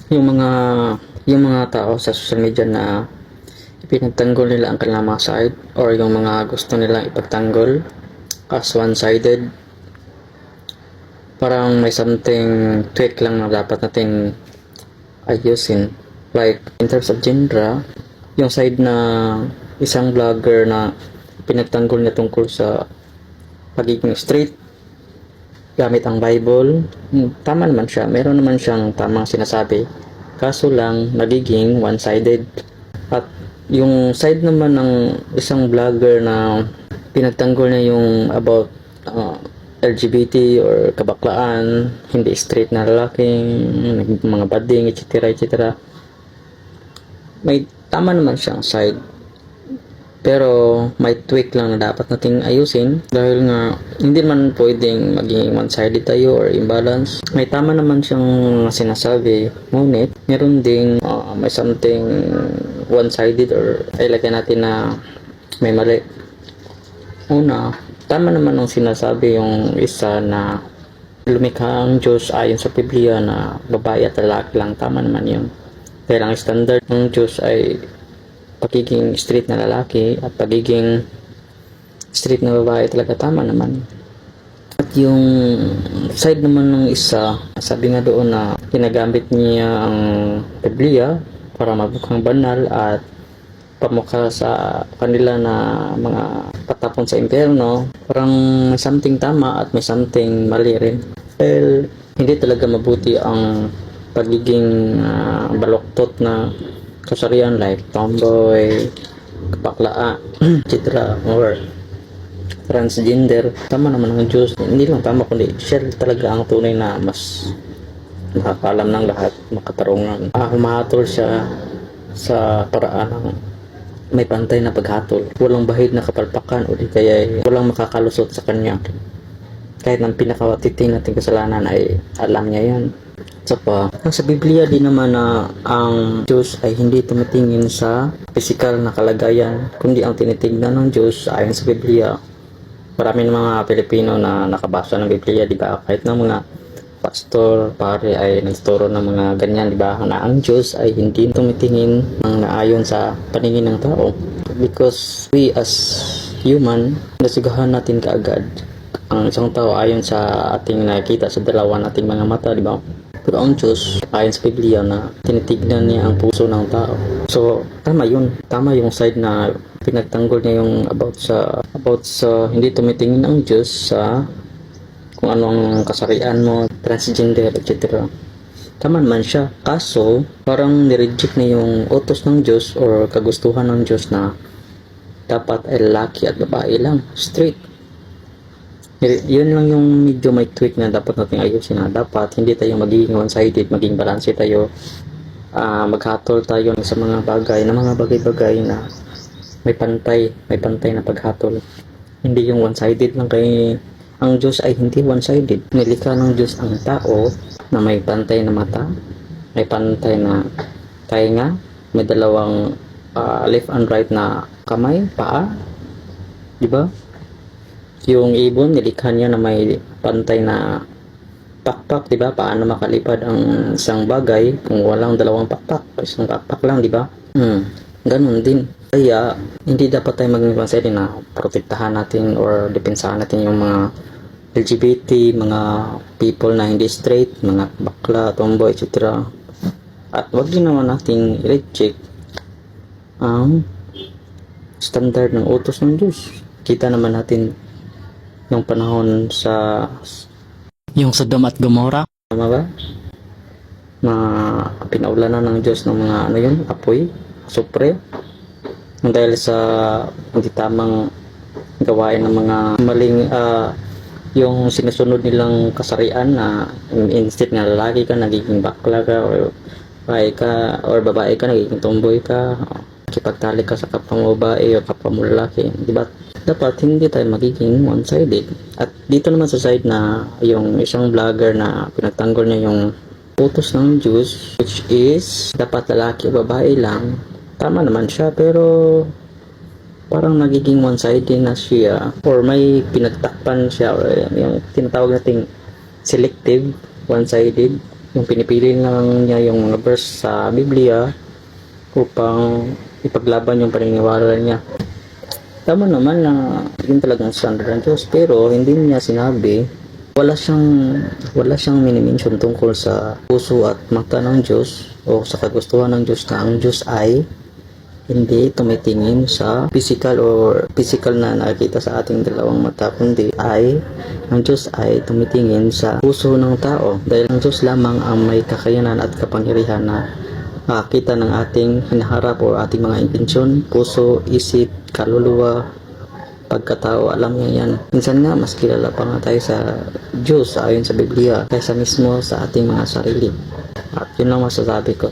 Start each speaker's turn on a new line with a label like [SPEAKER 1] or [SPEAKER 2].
[SPEAKER 1] yung mga yung mga tao sa social media na ipinagtanggol nila ang kanilang mga side or yung mga gusto nilang ipagtanggol as one-sided, parang may something tweak lang na dapat natin ayusin. Like in terms of genre, yung side na isang vlogger na pinagtanggol niya tungkol sa pagiging straight gamit ang Bible, tama naman siya, meron naman siyang tamang sinasabi, kaso lang nagiging one-sided. At yung side naman ng isang vlogger na pinagtanggol niya yung about LGBT or kabaklaan, hindi straight na lalaking, mga bading, etc. etc. May tama naman siyang side, pero may tweak lang na dapat nating ayusin dahil nga hindi man pwedeng maging one-sided tayo or imbalance. May tama naman siyang sinasabi, ngunit meron ding may something one-sided or ay lagyan natin na may mali. Una, tama naman ang sinasabi yung isa na lumikha ang Diyos ayon sa Biblia na babae at lalaki lang. Tama naman yun. Dahil ang standard ng Diyos ay pagiging straight na lalaki at pagiging straight na babae talaga, tama naman. At yung side naman ng isa, sabi nga doon na ginagamit niya ang Biblia para mabukhang banal at pamukha sa kanila na mga patapon sa impyerno, parang may something tama at may something mali rin. Well, hindi talaga mabuti ang pagiging baloktot na kasarian like tomboy, kapakla, etc. or transgender. Tama naman ng Diyos, hindi lang tama kundi siya talaga ang tunay na mas nakakaalam ng lahat, makatarungan. Humahatol siya sa paraan ng may pantay na paghatol, walang bahid na kapalpakan o di kaya walang makakalusot sa kanya. Kahit ang pinakawatiting nating kasalanan ay alam niya yan. Sa Biblia din naman na ang Diyos ay hindi tumitingin sa physical na kalagayan, kundi ang tinitignan ng Diyos ayon sa Biblia. Marami ng mga Pilipino na nakabasa ng Biblia, di ba? Kahit ng mga pastor, pare ay nagturo ng mga ganyan, di ba? Na ang Diyos ay hindi tumitingin ng naayon sa paningin ng tao. Because we as human, nasugahan natin kaagad ang isang tao ayon sa ating nakikita sa dalawa nating mga mata, di ba? Pero ang Diyos, ayon sa Biblia, na tinitignan niya ang puso ng tao. So, tama yun. Tama yung side na pinagtanggol niya yung about sa hindi tumitingin ang Diyos sa kung ano ang kasarian mo, transgender, etc. Tama naman siya. Kaso, parang nireject na yung utos ng Diyos or kagustuhan ng Diyos na dapat ay lalaki at babae lang, straight. Yun lang yung medyo may tweak na dapat natin ayusin, na dapat hindi tayo magiging one-sided, maging balance tayo, maghatol tayo sa mga bagay-bagay na may pantay na paghatol. Hindi yung one-sided lang, kay ang Diyos ay hindi one-sided. Nilikha ng Diyos ang tao na may pantay na mata, may pantay na tainga, may dalawang left and right na kamay, paa, di ba? Yung ibon, nilikha niya na may pantay na pakpak, di ba? Paano makalipad ang isang bagay kung walang dalawang pakpak? Isang pakpak lang, di ba? Ganun din. Kaya, hindi dapat tayo maging one-sided na protektahan natin or depensahan natin yung mga LGBT, mga people na hindi straight, mga bakla, tomboy, etc. At wag din naman nating i-reject ang standard ng utos ng Diyos. Kita naman natin yung panahon sa yung Sodom at Gomorrah, tama ba? Na pinaulanan ng Diyos ng mga apoy, asupre, dahil sa hindi tamang gawain ng mga maling yung sinusunod nilang kasarian na instead na lalaki ka, nagiging bakla ka, or babae ka, nagiging tomboy ka, kipagtali ka sa kapwa mo babae o kapwa mo lalaki, di ba? Dapat hindi tayo magiging one-sided. At dito naman sa side na yung isang vlogger na pinagtanggol niya yung utos ng Diyos, which is dapat lalaki o babae lang, tama naman siya, pero parang nagiging one-sided na siya, or may pinagtakpan siya, or yung tinatawag nating selective one-sided, Yung pinipili lang niya yung mga verse sa Biblia upang ipaglaban yung paniniwala niya. Tama naman na yun talagang standard ng Diyos, pero hindi niya sinabi, wala siyang minimension tungkol sa puso at mata ng Diyos o sa kagustuhan ng Diyos, na ang Diyos ay hindi tumitingin sa physical na nakikita sa ating dalawang mata, kundi ang Diyos ay tumitingin sa puso ng tao, dahil ang Diyos lamang ang may kakayanan at kapangyarihan na makakita ng ating hinaharap o ating mga intensyon, puso, isip, kaluluwa, pagkatao. Alam niya yan. Minsan nga mas kilala pa nga tayo sa Diyos ayon sa Biblia kaysa mismo sa ating mga sarili. At yun lang masasabi ko.